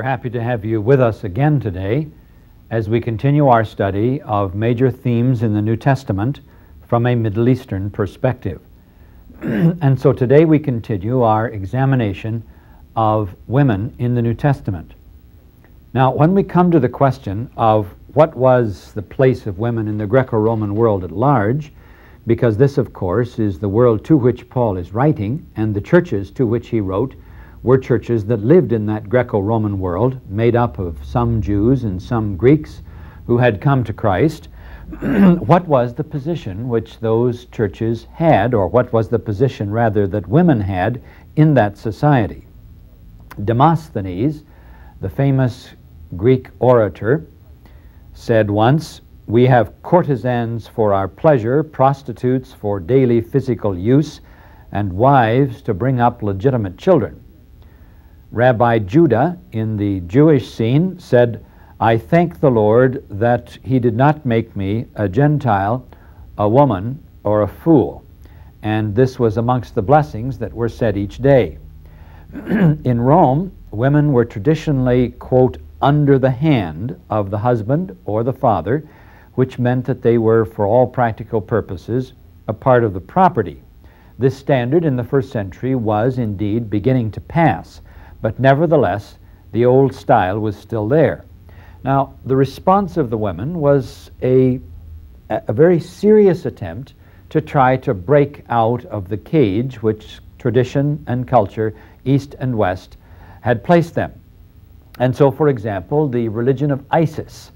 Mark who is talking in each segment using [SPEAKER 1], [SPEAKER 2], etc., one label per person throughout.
[SPEAKER 1] happy to have you with us again today as we continue our study of major themes in the New Testament from a Middle Eastern perspective. And so today we continue our examination of women in the New Testament. Now, when we come to the question of what was the place of women in the Greco-Roman world at large, because this, of course, is the world to which Paul is writing, and the churches to which he wrote were churches that lived in that Greco-Roman world, made up of some Jews and some Greeks who had come to Christ. What was the position which those churches had, or what was the position, rather, that women had in that society? Demosthenes, the famous Greek orator, said once, "We have courtesans for our pleasure, prostitutes for daily physical use, and wives to bring up legitimate children." Rabbi Judah, in the Jewish scene, said, "I thank the Lord that he did not make me a Gentile, a woman, or a fool." And this was amongst the blessings that were said each day. In Rome, women were traditionally, quote, under the hand of the husband or the father, which meant that they were, for all practical purposes, a part of the property. This standard in the first century was indeed beginning to pass, but nevertheless, the old style was still there. Now, the response of the women was a very serious attempt to try to break out of the cage which tradition and culture, East and West, had placed them. And so, for example, the religion of Isis,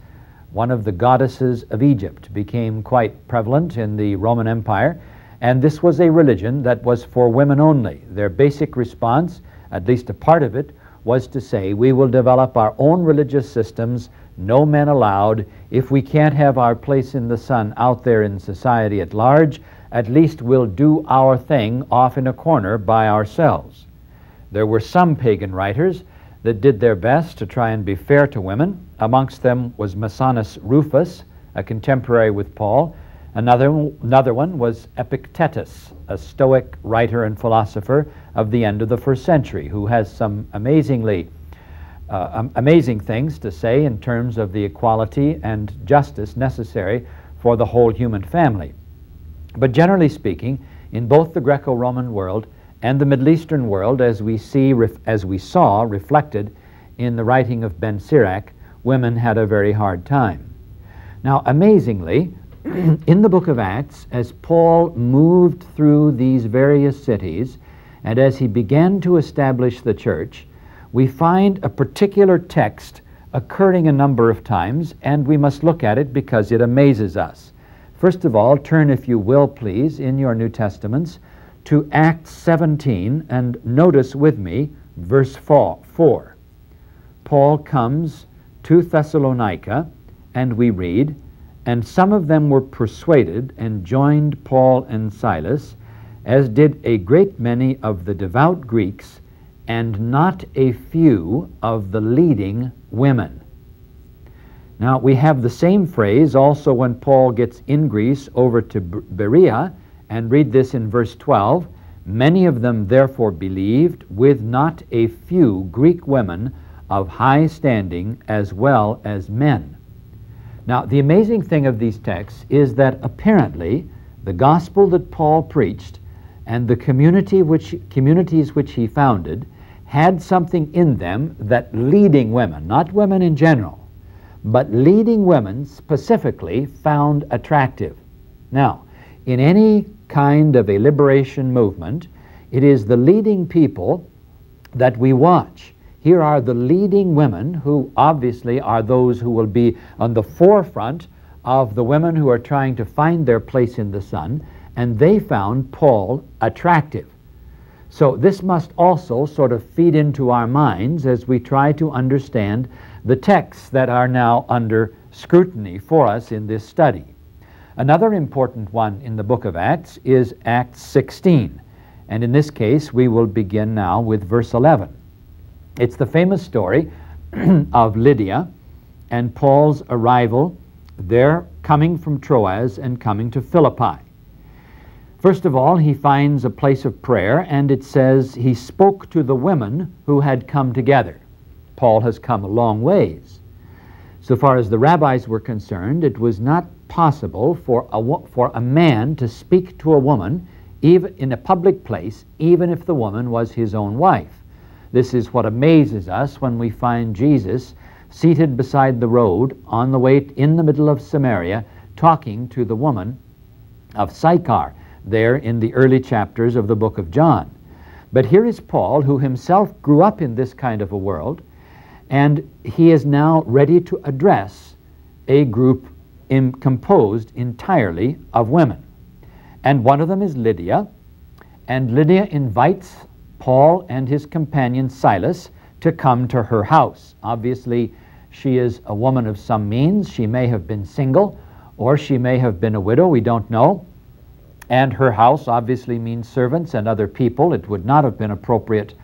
[SPEAKER 1] one of the goddesses of Egypt, became quite prevalent in the Roman Empire, and this was a religion that was for women only. Their basic response, at least a part of it, was to say, we will develop our own religious systems, no men allowed. If we can't have our place in the sun out there in society at large, at least we'll do our thing off in a corner by ourselves. There were some pagan writers that did their best to try and be fair to women. Amongst them was Masonius Rufus, a contemporary with Paul. Another one was Epictetus, a Stoic writer and philosopher of the end of the first century, who has some amazing things to say in terms of the equality and justice necessary for the whole human family. But generally speaking, in both the Greco-Roman world and the Middle Eastern world, as we saw reflected in the writing of Ben Sirach, women had a very hard time. Now, amazingly, in the book of Acts, as Paul moved through these various cities, and as he began to establish the church, we find a particular text occurring a number of times, and we must look at it because it amazes us. First of all, turn, if you will, please, in your New Testaments, to Acts 17, and notice with me verse 4. Paul comes to Thessalonica, and we read, "And some of them were persuaded and joined Paul and Silas, as did a great many of the devout Greeks, and not a few of the leading women." Now, we have the same phrase also when Paul gets in Greece over to Berea, and read this in verse 12, "Many of them therefore believed, with not a few Greek women of high standing as well as men." Now, the amazing thing of these texts is that apparently the gospel that Paul preached and the communities which he founded had something in them that leading women, not women in general, but leading women specifically found attractive. Now, in any kind of a liberation movement, it is the leading people that we watch. Here are the leading women who obviously are those who will be on the forefront of the women who are trying to find their place in the sun, and they found Paul attractive. So this must also sort of feed into our minds as we try to understand the texts that are now under scrutiny for us in this study. Another important one in the book of Acts is Acts 16, and in this case we will begin now with verse 11. It's the famous story of Lydia and Paul's arrival there, coming from Troas and coming to Philippi. First of all, he finds a place of prayer, and it says he spoke to the women who had come together. Paul has come a long ways. So far as the rabbis were concerned, it was not possible for a man to speak to a woman even in a public place, even if the woman was his own wife. This is what amazes us when we find Jesus seated beside the road on the way in the middle of Samaria, talking to the woman of Sychar, there in the early chapters of the book of John. But here is Paul, who himself grew up in this kind of a world, and he is now ready to address a group composed entirely of women. And one of them is Lydia, and Lydia invites Paul and his companion Silas to come to her house. Obviously, she is a woman of some means. She may have been single, or she may have been a widow, we don't know. And her house obviously means servants and other people. It would not have been appropriate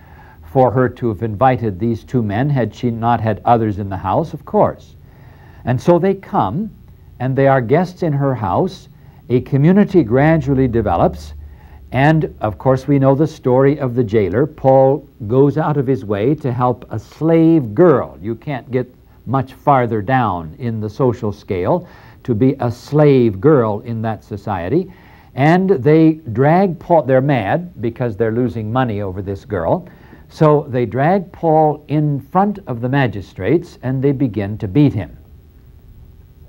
[SPEAKER 1] for her to have invited these two men had she not had others in the house, of course. And so they come, and they are guests in her house. A community gradually develops, and of course we know the story of the jailer. Paul goes out of his way to help a slave girl. You can't get much farther down in the social scale to be a slave girl in that society. And they drag Paul. They're mad because they're losing money over this girl. So they drag Paul in front of the magistrates and they begin to beat him.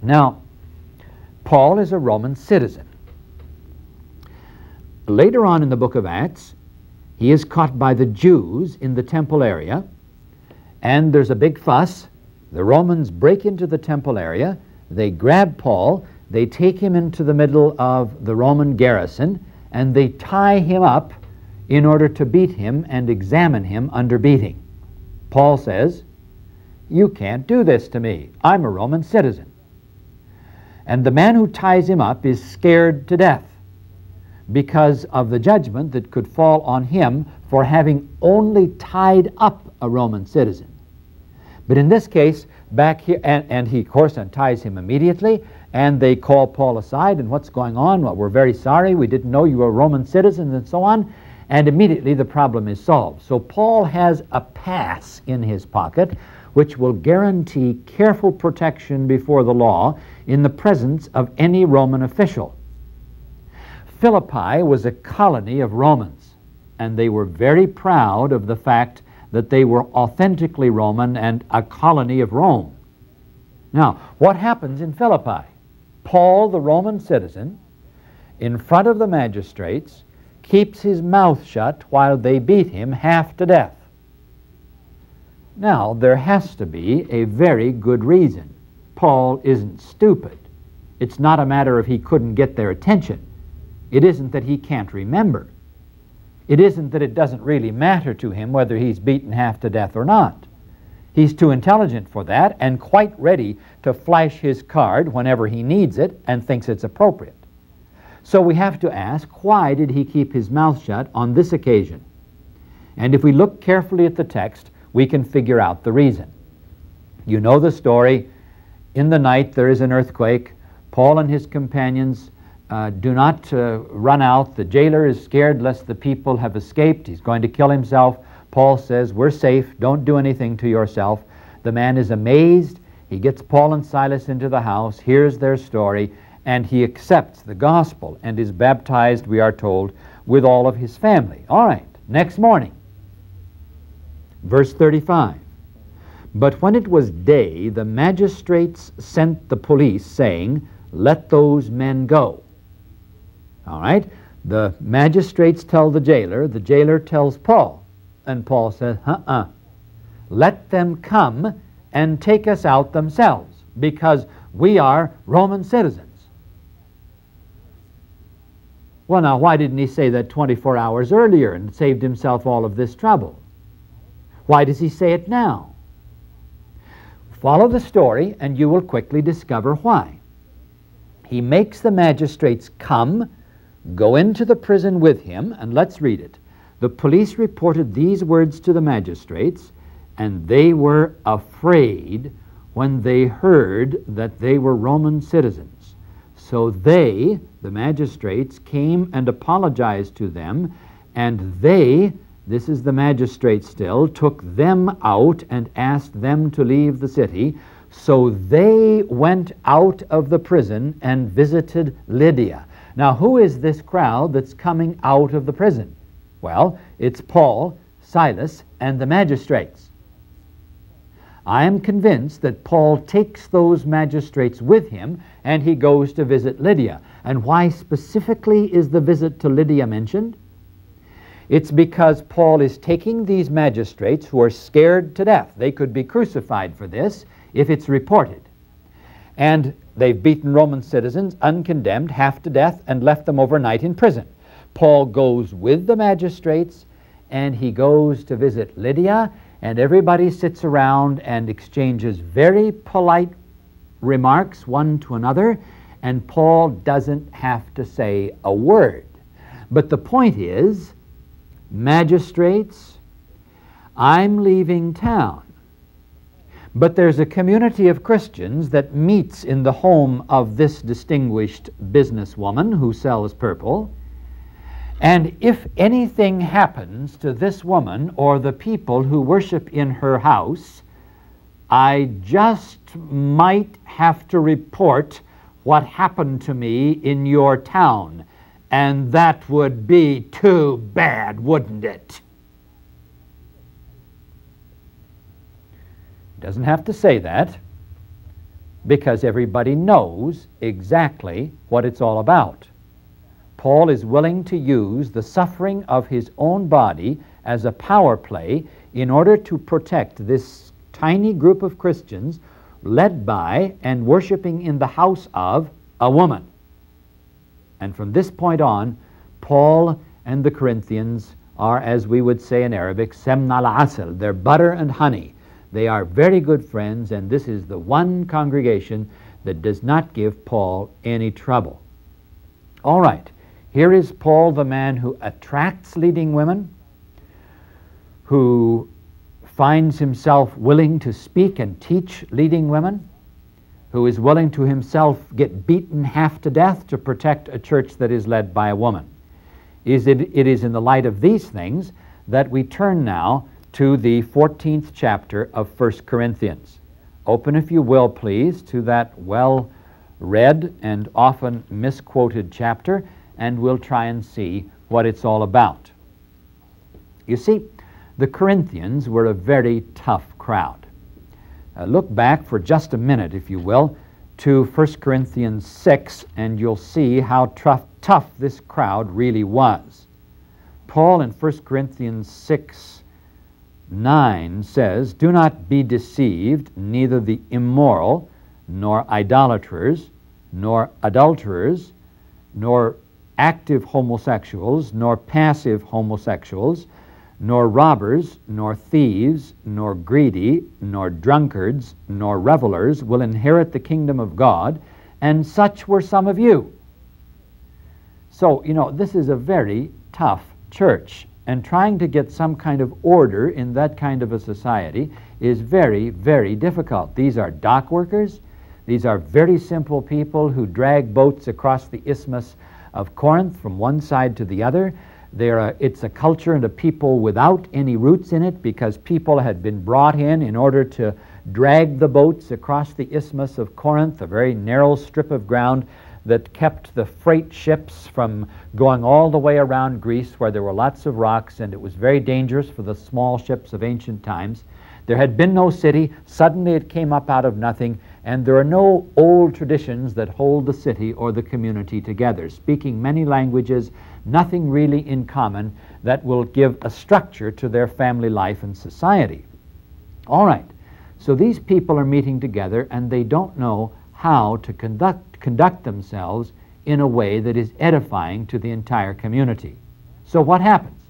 [SPEAKER 1] Now, Paul is a Roman citizen. Later on in the book of Acts, he is caught by the Jews in the temple area, and there's a big fuss. The Romans break into the temple area, they grab Paul, they take him into the middle of the Roman garrison, and they tie him up in order to beat him and examine him under beating. Paul says, "You can't do this to me. I'm a Roman citizen." And the man who ties him up is scared to death because of the judgment that could fall on him for having only tied up a Roman citizen. But in this case, back here, and he, of course, unties him immediately, and they call Paul aside, and what's going on? Well, we're very sorry, we didn't know you were a Roman citizen, and so on, and immediately the problem is solved. So Paul has a pass in his pocket which will guarantee careful protection before the law in the presence of any Roman official. Philippi was a colony of Romans, and they were very proud of the fact that they were authentically Roman and a colony of Rome. Now, what happens in Philippi? Paul, the Roman citizen, in front of the magistrates, keeps his mouth shut while they beat him half to death. Now, there has to be a very good reason. Paul isn't stupid. It's not a matter of he couldn't get their attention. It isn't that he can't remember. It isn't that it doesn't really matter to him whether he's beaten half to death or not. He's too intelligent for that and quite ready to flash his card whenever he needs it and thinks it's appropriate. So we have to ask, why did he keep his mouth shut on this occasion? And if we look carefully at the text, we can figure out the reason. You know the story. In the night there is an earthquake. Paul and his companions do not run out. The jailer is scared lest the people have escaped. He's going to kill himself. Paul says, "We're safe. Don't do anything to yourself." The man is amazed. He gets Paul and Silas into the house, hears their story, and he accepts the gospel and is baptized, we are told, with all of his family. All right, next morning, verse 35. "But when it was day, the magistrates sent the police, saying, 'Let those men go.'" All right, the magistrates tell the jailer tells Paul, and Paul says, "Let them come and take us out themselves, because we are Roman citizens." Well, now, why didn't he say that 24 hours earlier and saved himself all of this trouble? Why does he say it now? Follow the story and you will quickly discover why. He makes the magistrates come, go into the prison with him, and let's read it. "The police reported these words to the magistrates, and they were afraid when they heard that they were Roman citizens. So they," the magistrates, "came and apologized to them, and they this is the magistrate still, took them out and asked them to leave the city. So they went out of the prison and visited Lydia. Now, who is this crowd that's coming out of the prison? Well, it's Paul, Silas, and the magistrates. I am convinced that Paul takes those magistrates with him and he goes to visit Lydia. And why specifically is the visit to Lydia mentioned? It's because Paul is taking these magistrates who are scared to death. They could be crucified for this if it's reported. And they've beaten Roman citizens, uncondemned, half to death, and left them overnight in prison. Paul goes with the magistrates, and he goes to visit Lydia, and everybody sits around and exchanges very polite remarks one to another, and Paul doesn't have to say a word. But the point is, magistrates, I'm leaving town. But there's a community of Christians that meets in the home of this distinguished businesswoman who sells purple. And if anything happens to this woman or the people who worship in her house, I just might have to report what happened to me in your town. And that would be too bad, wouldn't it? Doesn't have to say that, because everybody knows exactly what it's all about. Paul is willing to use the suffering of his own body as a power play in order to protect this tiny group of Christians led by and worshiping in the house of a woman. And from this point on, Paul and the Corinthians are, as we would say in Arabic, semna al-asal. They're butter and honey. They are very good friends, and this is the one congregation that does not give Paul any trouble. All right, here is Paul, the man who attracts leading women, who finds himself willing to speak and teach leading women, who is willing to himself get beaten half to death to protect a church that is led by a woman. It is in the light of these things that we turn now to the 14th chapter of 1 Corinthians. Open, if you will, please, to that well-read and often misquoted chapter, and we'll try and see what it's all about. You see, the Corinthians were a very tough crowd. Look back for just a minute, if you will, to 1 Corinthians 6, and you'll see how tough this crowd really was. Paul in 1 Corinthians 6:9 says, "Do not be deceived, neither the immoral, nor idolaters, nor adulterers, nor active homosexuals, nor passive homosexuals, nor robbers, nor thieves, nor greedy, nor drunkards, nor revelers will inherit the kingdom of God, and such were some of you." So, this is a very tough church, and trying to get some kind of order in that kind of a society is very, very difficult. These are dock workers. These are very simple people who drag boats across the isthmus of Corinth from one side to the other. It's a culture and a people without any roots in it, because people had been brought in order to drag the boats across the isthmus of Corinth, a very narrow strip of ground that kept the freight ships from going all the way around Greece, where there were lots of rocks, and it was very dangerous for the small ships of ancient times. There had been no city. Suddenly it came up out of nothing, and there are no old traditions that hold the city or the community together. Speaking many languages, nothing really in common that will give a structure to their family life and society. All right, so these people are meeting together, and they don't know how to conduct themselves in a way that is edifying to the entire community. So what happens?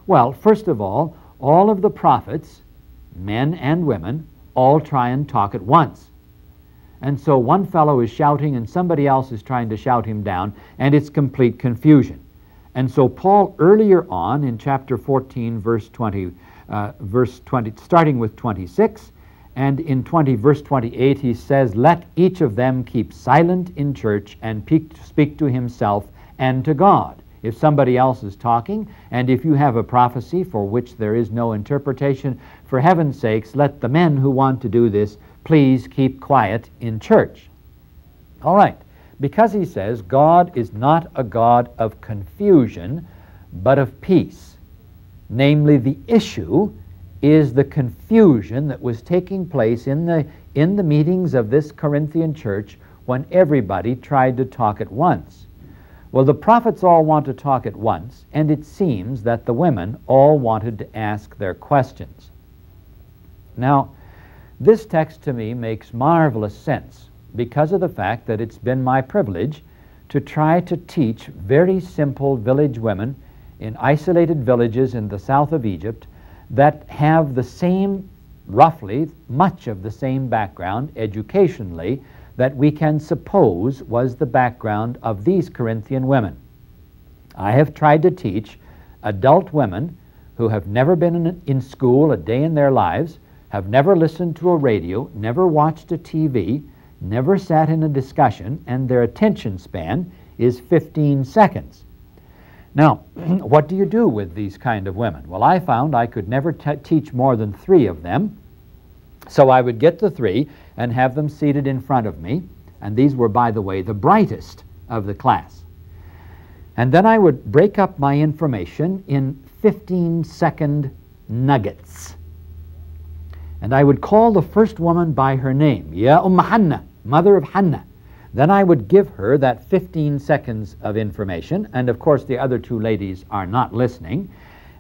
[SPEAKER 1] Well, first of all of the prophets, men and women, all try and talk at once. And so one fellow is shouting and somebody else is trying to shout him down, and it's complete confusion. And so Paul, earlier on in chapter 14, verse 20, starting with 26, and in verse 28, he says, "Let each of them keep silent in church and speak to himself and to God." if somebody else is talking, and if you have a prophecy for which there is no interpretation, for heaven's sakes, let the men who want to do this please keep quiet in church. All right, because he says God is not a God of confusion, but of peace. Namely, the issue is the confusion that was taking place in the meetings of this Corinthian church when everybody tried to talk at once. Well, the prophets all want to talk at once, and it seems that the women all wanted to ask their questions. Now, this text to me makes marvelous sense because of the fact that it's been my privilege to try to teach very simple village women in isolated villages in the south of Egypt that have the same, roughly, much of the same background educationally that we can suppose was the background of these Corinthian women. I have tried to teach adult women who have never been in school a day in their lives, have never listened to a radio, never watched a TV, never sat in a discussion, and their attention span is 15 seconds. Now, what do you do with these kind of women? Well, I found I could never teach more than 3 of them. So I would get the 3 and have them seated in front of me. And these were, by the way, the brightest of the class. And then I would break up my information in 15-second nuggets. And I would call the first woman by her name, Ya Hannah, mother of Hannah. Then I would give her that 15 seconds of information, and of course the other 2 ladies are not listening.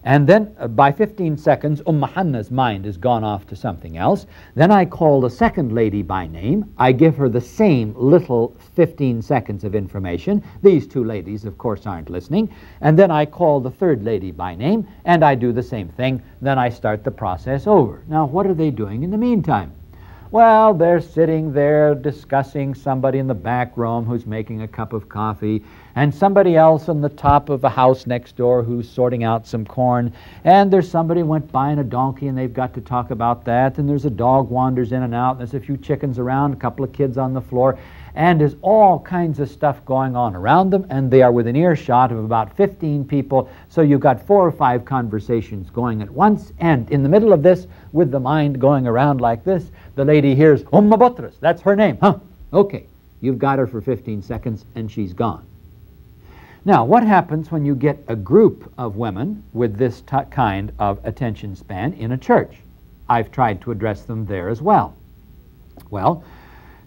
[SPEAKER 1] And then by 15 seconds, Hannah's mind has gone off to something else. Then I call the second lady by name. I give her the same little 15 seconds of information. These 2 ladies, of course, aren't listening. And then I call the third lady by name, and I do the same thing. Then I start the process over. Now, what are they doing in the meantime? Well, they're sitting there discussing somebody in the back room who's making a cup of coffee, and somebody else on the top of a house next door who's sorting out some corn, and there's somebody went by in a donkey and they've got to talk about that, and there's a dog wanders in and out, and there's a few chickens around, a couple of kids on the floor, and there's all kinds of stuff going on around them, and they are within earshot of about 15 people, so you've got 4 or 5 conversations going at once, and in the middle of this, with the mind going around like this, the lady hears, Botras, that's her name, huh? Okay, you've got her for 15 seconds, and she's gone. Now, what happens when you get a group of women with this kind of attention span in a church? I've tried to address them there as well. Well,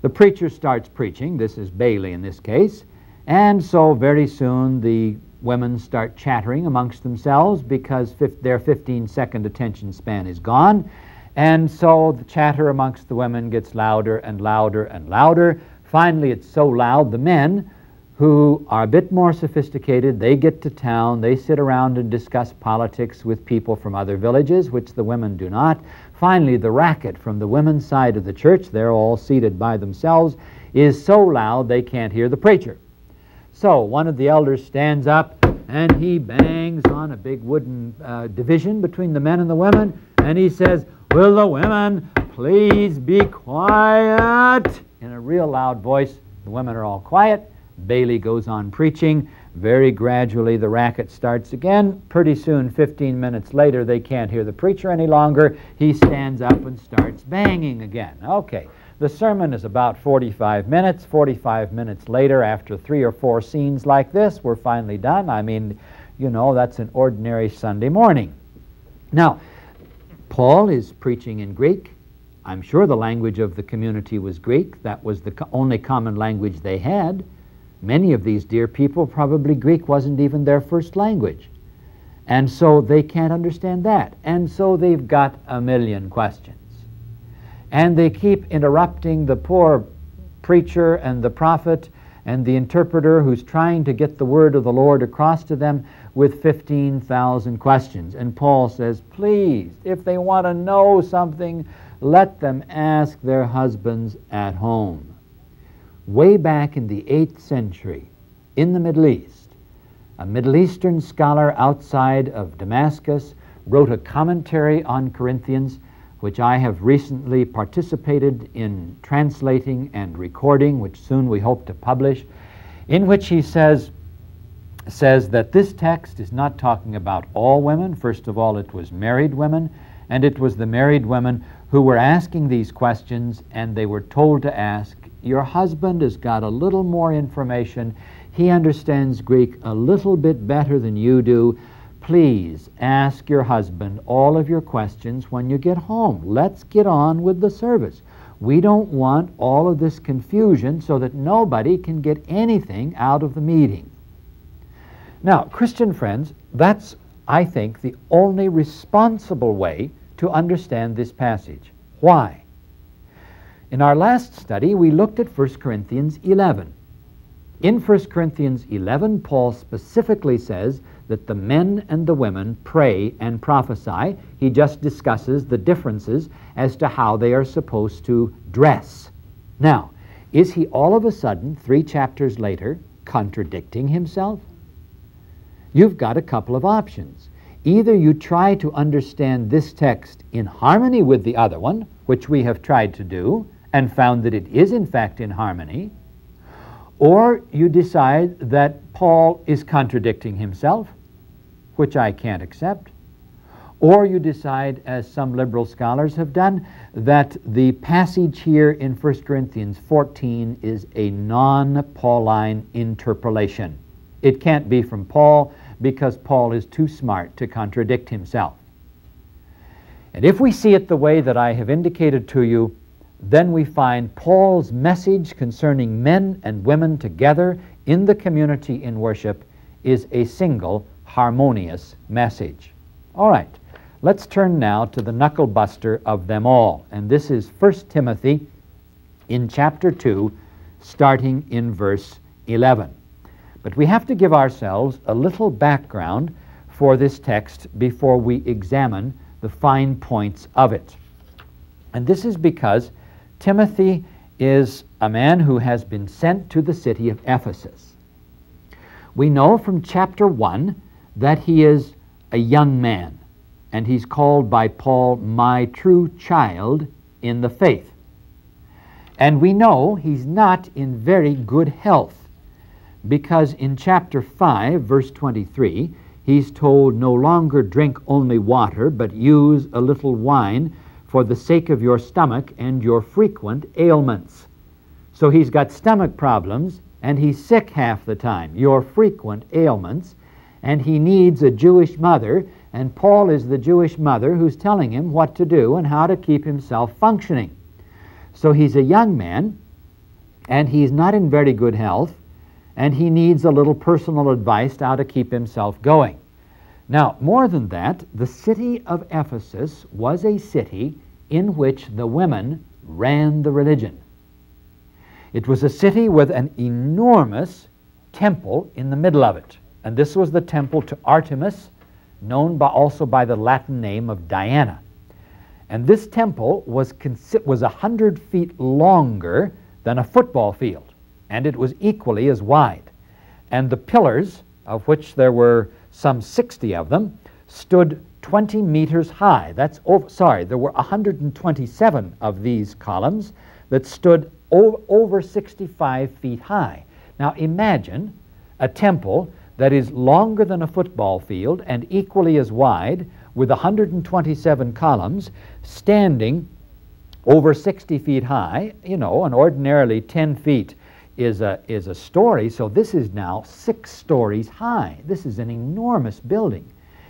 [SPEAKER 1] the preacher starts preaching, this is Bailey in this case, and so very soon the women start chattering amongst themselves because their 15-second attention span is gone, and so the chatter amongst the women gets louder and louder and louder. Finally, it's so loud, the men, who are a bit more sophisticated, they get to town, they sit around and discuss politics with people from other villages, which the women do not. Finally, the racket from the women's side of the church, they're all seated by themselves, is so loud they can't hear the preacher. So one of the elders stands up and he bangs on a big wooden division between the men and the women, and he says, "Will the women please be quiet?" In a real loud voice. The women are all quiet. Bailey goes on preaching. Very gradually the racket starts again. Pretty soon, 15 minutes later, they can't hear the preacher any longer. He stands up and starts banging again. Okay, the sermon is about 45 minutes. 45 minutes later, after 3 or 4 scenes like this, we're finally done. I mean, you know, that's an ordinary Sunday morning. Now, Paul is preaching in Greek. I'm sure the language of the community was Greek. That was the only common language they had. Many of these dear people, probably Greek wasn't even their first language. And so they can't understand that. And so they've got a million questions. And they keep interrupting the poor preacher and the prophet and the interpreter who's trying to get the word of the Lord across to them with 15,000 questions. And Paul says, please, if they want to know something, let them ask their husbands at home. Way back in the 8th century, in the Middle East, a Middle Eastern scholar outside of Damascus wrote a commentary on Corinthians, which I have recently participated in translating and recording, which soon we hope to publish, in which he says, says that this text is not talking about all women. First of all, it was married women, and it was the married women who were asking these questions, and they were told to ask, your husband has got a little more information. He understands Greek a little bit better than you do. Please ask your husband all of your questions when you get home. Let's get on with the service. We don't want all of this confusion so that nobody can get anything out of the meeting. Now, Christian friends, that's, I think, the only responsible way to understand this passage. Why? In our last study, we looked at 1 Corinthians 11. In 1 Corinthians 11, Paul specifically says that the men and the women pray and prophesy. He just discusses the differences as to how they are supposed to dress. Now, is he all of a sudden, 3 chapters later, contradicting himself? You've got a couple of options. Either you try to understand this text in harmony with the other one, which we have tried to do, and found that it is in fact in harmony, or you decide that Paul is contradicting himself, which I can't accept, or you decide, as some liberal scholars have done, that the passage here in 1 Corinthians 14 is a non-Pauline interpolation. It can't be from Paul because Paul is too smart to contradict himself. And if we see it the way that I have indicated to you, then we find Paul's message concerning men and women together in the community in worship is a single harmonious message. All right, let's turn now to the knuckle buster of them all. And this is 1 Timothy in chapter 2, starting in verse 11. But we have to give ourselves a little background for this text before we examine the fine points of it. And this is because Timothy is a man who has been sent to the city of Ephesus. We know from chapter 1 that he is a young man, and he's called by Paul, my true child in the faith. And we know he's not in very good health, because in chapter 5, verse 23, he's told, no longer drink only water, but use a little wine for the sake of your stomach and your frequent ailments. So he's got stomach problems, and he's sick half the time, your frequent ailments, and he needs a Jewish mother, and Paul is the Jewish mother who's telling him what to do and how to keep himself functioning. So he's a young man, and he's not in very good health, and he needs a little personal advice how to keep himself going. Now, more than that, the city of Ephesus was a city in which the women ran the religion. It was a city with an enormous temple in the middle of it, and this was the temple to Artemis, known also by the Latin name of Diana. And this temple was 100 feet longer than a football field, and it was equally as wide. And the pillars, of which there were some 60 of them, stood 20 meters high. There were 127 of these columns that stood over 65 feet high. Now imagine a temple that is longer than a football field and equally as wide, with 127 columns standing over 60 feet high, and ordinarily 10 feet is a story, so this is now 6 stories high. This is an enormous building.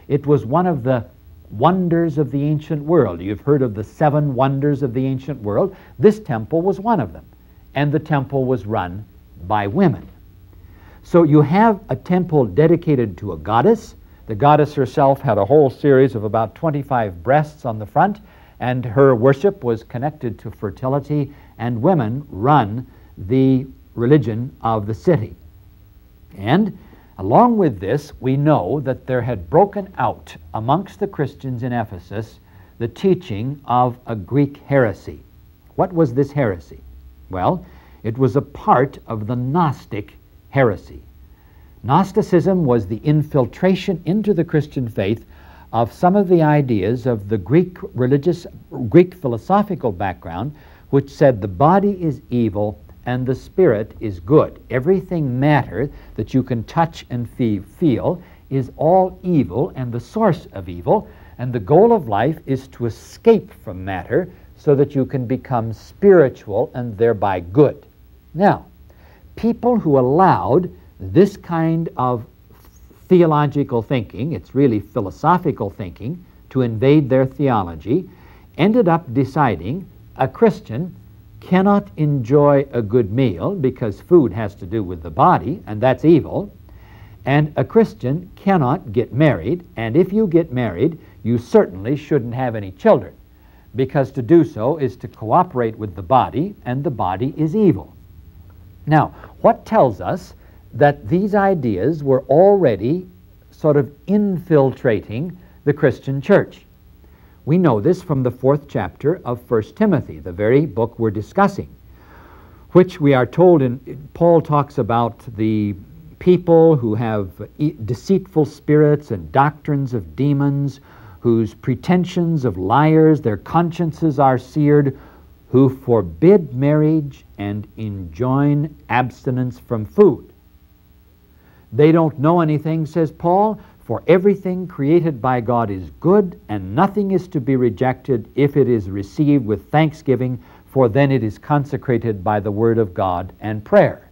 [SPEAKER 1] It was one of the wonders of the ancient world. You've heard of the 7 wonders of the ancient world. This temple was one of them, and the temple was run by women. So you have a temple dedicated to a goddess. The goddess herself had a whole series of about 25 breasts on the front, and her worship was connected to fertility, and women run the religion of the city. And along with this, we know that there had broken out amongst the Christians in Ephesus the teaching of a Greek heresy. What was this heresy? Well, it was a part of the Gnostic heresy. Gnosticism was the infiltration into the Christian faith of some of the ideas of the Greek philosophical background, which said the body is evil and the spirit is good. Everything matter that you can touch and feel is all evil and the source of evil, and the goal of life is to escape from matter so that you can become spiritual and thereby good. Now, people who allowed this kind of theological thinking, it's really philosophical thinking, to invade their theology, ended up deciding a Christian cannot enjoy a good meal because food has to do with the body, and that's evil, and a Christian cannot get married, and if you get married, you certainly shouldn't have any children, because to do so is to cooperate with the body, and the body is evil. Now, what tells us that these ideas were already sort of infiltrating the Christian church? We know this from the 4th chapter of 1 Timothy, the very book we're discussing, which we are told Paul talks about the people who have deceitful spirits and doctrines of demons, whose pretensions of liars, their consciences are seared, who forbid marriage and enjoin abstinence from food. They don't know anything, says Paul, for everything created by God is good, and nothing is to be rejected if it is received with thanksgiving, for then it is consecrated by the word of God and prayer.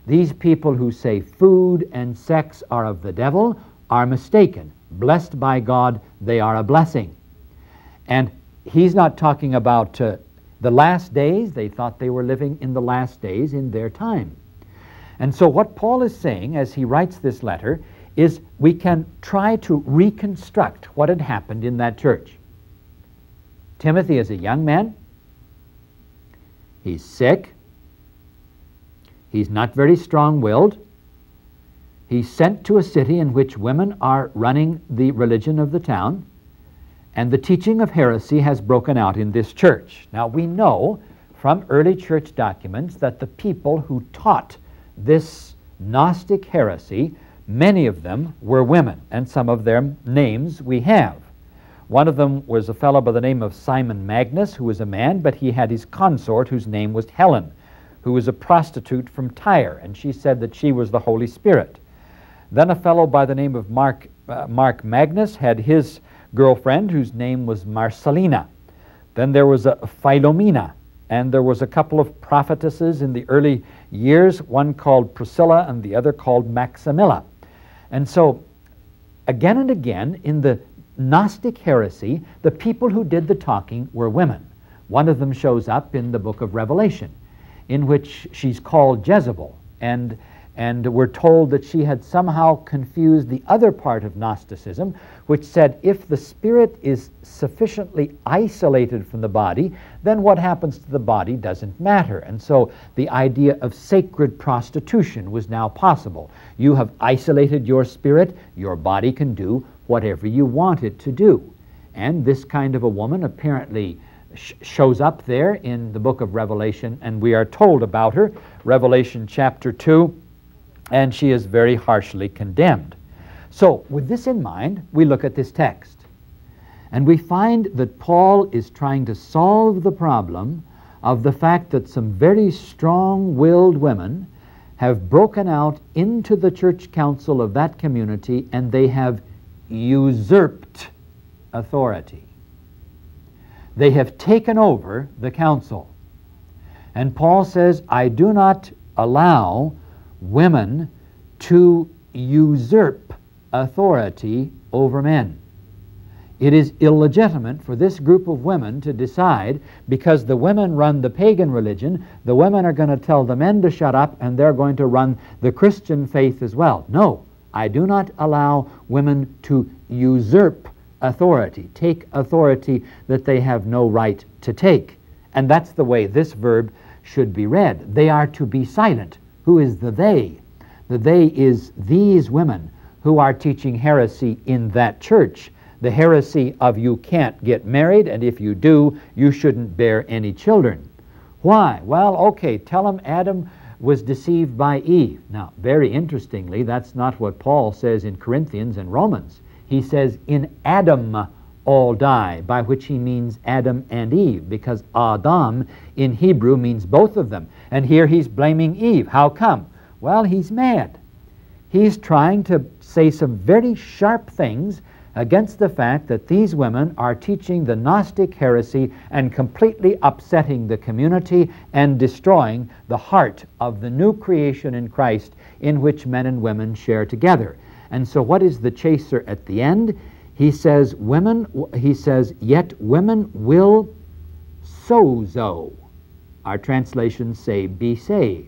[SPEAKER 1] These people who say food and sex are of the devil are mistaken. Blessed by God, they are a blessing. And he's not talking about the last days. They thought they were living in the last days in their time. And so what Paul is saying as he writes this letter is we can try to reconstruct what had happened in that church. Timothy is a young man. He's sick. He's not very strong-willed. He's sent to a city in which women are running the religion of the town, and the teaching of heresy has broken out in this church. Now, we know from early church documents that the people who taught this Gnostic heresy, many of them were women, and some of their names we have. One of them was a fellow by the name of Simon Magnus, who was a man, but he had his consort whose name was Helen, who was a prostitute from Tyre, and she said that she was the Holy Spirit. Then a fellow by the name of Mark Magnus had his girlfriend whose name was Marcellina. Then there was a Philomena, and there was a couple of prophetesses in the early years, one called Priscilla and the other called Maximilla. And so, again and again, in the Gnostic heresy, the people who did the talking were women. One of them shows up in the book of Revelation, in which she's called Jezebel, and we're told that she had somehow confused the other part of Gnosticism, which said if the spirit is sufficiently isolated from the body, then what happens to the body doesn't matter. And so the idea of sacred prostitution was now possible. You have isolated your spirit, your body can do whatever you want it to do. And this kind of a woman apparently shows up there in the book of Revelation, and we are told about her, Revelation chapter 2, and she is very harshly condemned. So, with this in mind, we look at this text, and we find that Paul is trying to solve the problem of the fact that some very strong-willed women have broken out into the church council of that community, and they have usurped authority. They have taken over the council. And Paul says, I do not allow women to usurp authority over men. It is illegitimate for this group of women to decide, because the women run the pagan religion, the women are going to tell the men to shut up, and they're going to run the Christian faith as well. No, I do not allow women to usurp authority, take authority that they have no right to take. And that's the way this verb should be read. They are to be silent. Who is the they? The they is these women who are teaching heresy in that church. The heresy of you can't get married, and if you do, you shouldn't bear any children. Why? Well, okay, tell them Adam was deceived by Eve. Now, very interestingly, that's not what Paul says in Corinthians and Romans. He says, in Adam all die, by which he means Adam and Eve, because Adam in Hebrew means both of them. And here he's blaming Eve. How come? Well, he's mad. He's trying to say some very sharp things against the fact that these women are teaching the Gnostic heresy and completely upsetting the community and destroying the heart of the new creation in Christ in which men and women share together. And so what is the chaser at the end? He says, yet women will sozo. Our translations say be saved.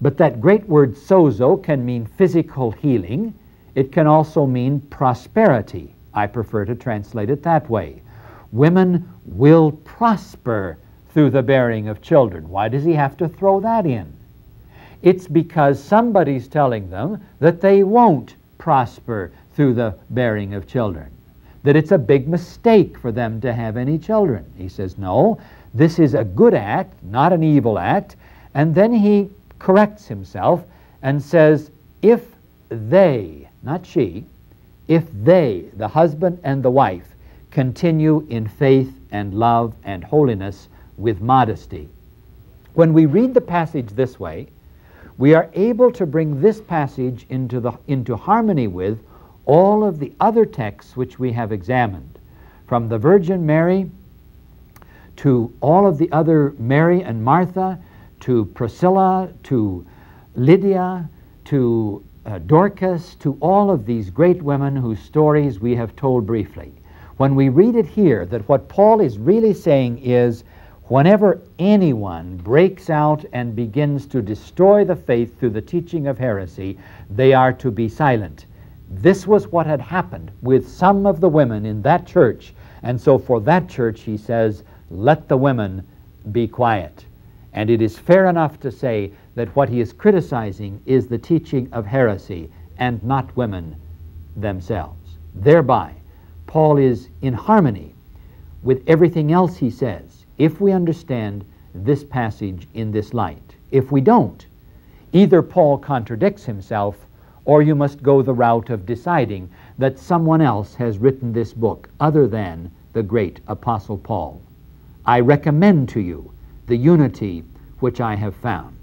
[SPEAKER 1] But that great word sozo can mean physical healing. It can also mean prosperity. I prefer to translate it that way. Women will prosper through the bearing of children. Why does he have to throw that in? It's because somebody's telling them that they won't prosper through the bearing of children, that it's a big mistake for them to have any children. He says, no, this is a good act, not an evil act. And then he corrects himself and says, if they, not she, if they, the husband and the wife, continue in faith and love and holiness with modesty. When we read the passage this way, we are able to bring this passage into harmony with all of the other texts which we have examined, from the Virgin Mary to all of the other Mary and Martha, to Priscilla, to Lydia, to Dorcas, to all of these great women whose stories we have told briefly. When we read it here, that what Paul is really saying is, whenever anyone breaks out and begins to destroy the faith through the teaching of heresy, they are to be silent. This was what had happened with some of the women in that church. And so for that church, he says, let the women be quiet. And it is fair enough to say that what he is criticizing is the teaching of heresy and not women themselves. Thereby, Paul is in harmony with everything else he says, if we understand this passage in this light. If we don't, either Paul contradicts himself, or you must go the route of deciding that someone else has written this book other than the great Apostle Paul. I recommend to you the unity which I have found.